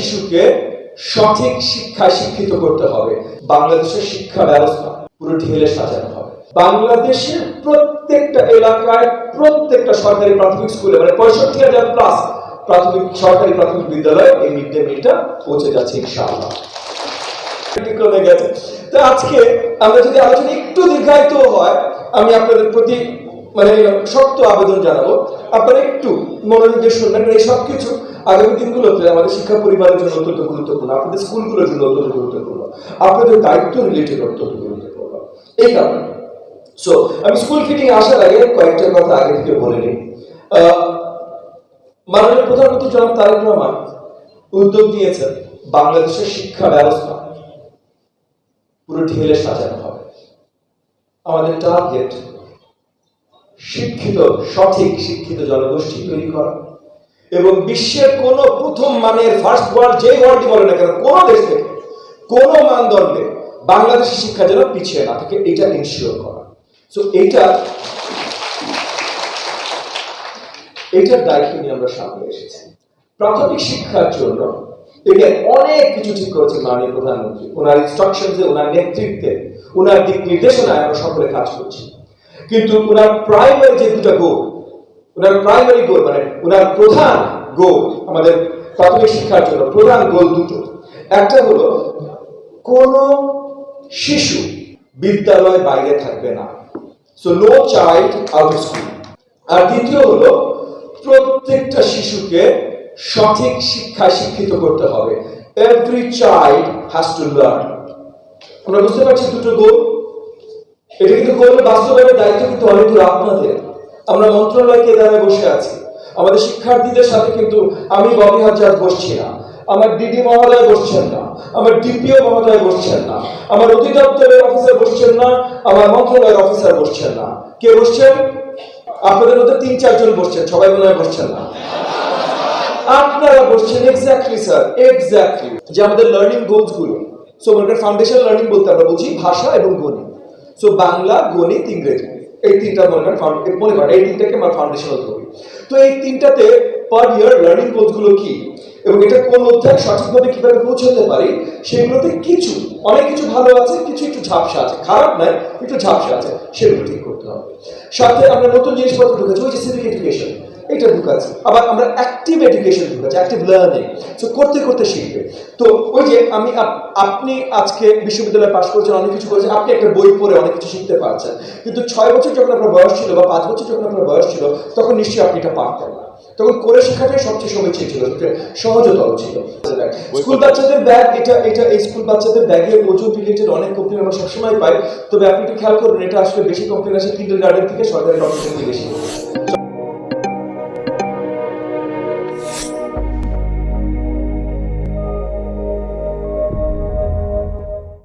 শিশুকে সঠিক শিক্ষায় শিক্ষিত করতে হবে। বাংলাদেশের শিক্ষা ব্যবস্থা পুরো ঢেলে সাজানো হবে। বাংলাদেশের প্রত্যেকটা এলাকায় প্রত্যেকটা সরকারি প্রাথমিক স্কুলে মানে 65,000 প্লাস সরকারি প্রাথমিক বিদ্যালয়ে এই মিড ডে মিলটা পৌঁছে যাচ্ছে ইনশাআল্লাহ। তো আজকে আমরা যদি আলোচনা একটু দীর্ঘায়িত হয়, আমি আপনাদের প্রতি মানে শক্ত আবেদন জানাবো, আপনারা একটু মনোযোগ দিয়ে শুনবেন। এই সব কিছু আগামী দিনগুলোতে আমাদের শিক্ষা পরিবারের জন্য অত্যন্ত গুরুত্বপূর্ণ, আপনাদের স্কুলগুলোর জন্য অত্যন্ত গুরুত্বপূর্ণ, আপনাদের দায়িত্ব রিলেটেড অত্যন্ত গুরুত্বপূর্ণ। এই কারণে আমি স্কুল ফিটিং আসার আগে কয়েকটা কথা আগে থেকে বলে নিই। মাননীয় প্রধানমন্ত্রী জনাব তারেক রহমান উদ্যোগ নিয়েছেন বাংলাদেশের শিক্ষা ব্যবস্থা পুরো ঢেলে সাজানো হবে। আমাদের টার্গেট সঠিক শিক্ষিত জনগোষ্ঠী তৈরি করা এবং বিশ্বের কোন প্রথম মানের ফার্স্ট ওয়ার্ল্ড যে ওয়ার্ল্ডই বলে না কেন কোন দেশ থেকে কোন মানদণ্ডে বাংলাদেশের শিক্ষা যেন পিছিয়ে না থাকে এটা ইনশিওর করা। এইটার দায়িত্ব নিয়ে আমরা সামনে এসেছি। প্রাথমিক শিক্ষার জন্য এটা অনেক কিছু ঠিক করেছেন মাননীয় প্রধানমন্ত্রী, ওনার ইনস্ট্রাকশনসে, ওনার নেতৃত্বে, ওনার দিক নির্দেশনায় আমরা সকলে কাজ করছি। কিন্তু ওনার প্রাইমারি যে দুটো গোল, ওনার প্রাইমারি গোল মানে ওনার প্রধান গোল আমাদের প্রাথমিক শিক্ষার জন্য প্রধান গোল দুটো। একটা হলো কোন শিশু বিদ্যালয় বাইরে থাকবে না, so no child out of school. আর দ্বিতীয় হলো প্রত্যেকটা শিশুকে সঠিক শিক্ষায় শিক্ষিত করতে হবে। Every child has to learn. আমরা বুঝতে পারছি দুটো গোল, এটা কিন্তু গোল বাস্তবায়নের দায়িত্ব কিন্তু অনেকগুলো আপনাদের। আমরা মন্ত্রণালয় কেন্দ্রে বসে আছি, আমাদের শিক্ষার্থীদের সাথে কিন্তু আমি ববি হাজার বসছি না, আমার ডিডি মহোদয় বসছেন না, আমার ডিপিও মহোদয় বসছেন না, আমার অধিদপ্তরের অফিসার বসছেন না, আমার মন্ত্রণালয়ের অফিসার বসছেন না। কে বসছেন? আপনাদের মধ্যে 3-4 জন বসছেন, সবাই মনে হয় বসছেন না। আপনারা বসছেন। Exactly sir, exactly. যে আমাদের লার্নিং গোলস গুলো, সো আমাদের ফাউন্ডেশন লার্নিং বলতে আমরা বুঝি ভাষা এবং গণিত। সো বাংলা, গণিত, ইংরেজি, এই তিনটা মনে করেন এই তিনটাকে আমরা ফাউন্ডেশনাল ধরি। তো এই তিনটাতে পার ইয়ার লার্নিং গোলস গুলো কি এবং এটা কোন অধ্যায় সঠিকভাবে কিভাবে পৌঁছাতে পারি সেগুলোতে অনেক কিছু ভালো আছে, কিছু একটু ঝাপসা আছে, খারাপ নয়, একটু ঝাপসা আছে, সেগুলো ঠিক করতে হবে। সাথে আমরা নতুন জিনিসপত্র ঢুকেছি, ওই যে সিভিক এডুকেশন, এটা ঢুকাচ্ছি। আবার আমরা অ্যাক্টিভ এডুকেশন ঢুকাচ্ছি, অ্যাক্টিভ লার্নিং। সো করতে করতে শিখবে। তো ওই যে আপনি আজকে বিশ্ববিদ্যালয়ে পাশ করেছেন, অনেক কিছু করেছেন, আপনি একটা বই পড়ে অনেক কিছু শিখতে পারছেন, কিন্তু 6 বছর যখন আপনার বয়স ছিল বা 5 বছর যখন আপনার বয়স ছিল তখন নিশ্চয়ই আপনি এটা পারতেন না। তখন করে শেখাটাই সবচেয়ে সমীচীন ছিল, সবচেয়ে সহজতর ছিল। স্কুল বাচ্চাদের ব্যাগ, এটা এই স্কুল বাচ্চাদের ব্যাগের ওজন রিলেটেড অনেক কমপ্লেন আমরা সবসময় পাই। তবে আপনি একটু খেয়াল করবেন, এটা আসলে বেশি কমপ্লেন আসে কিন্ডারগার্টেন থেকে, সরকারি অফিস থেকে বেশি।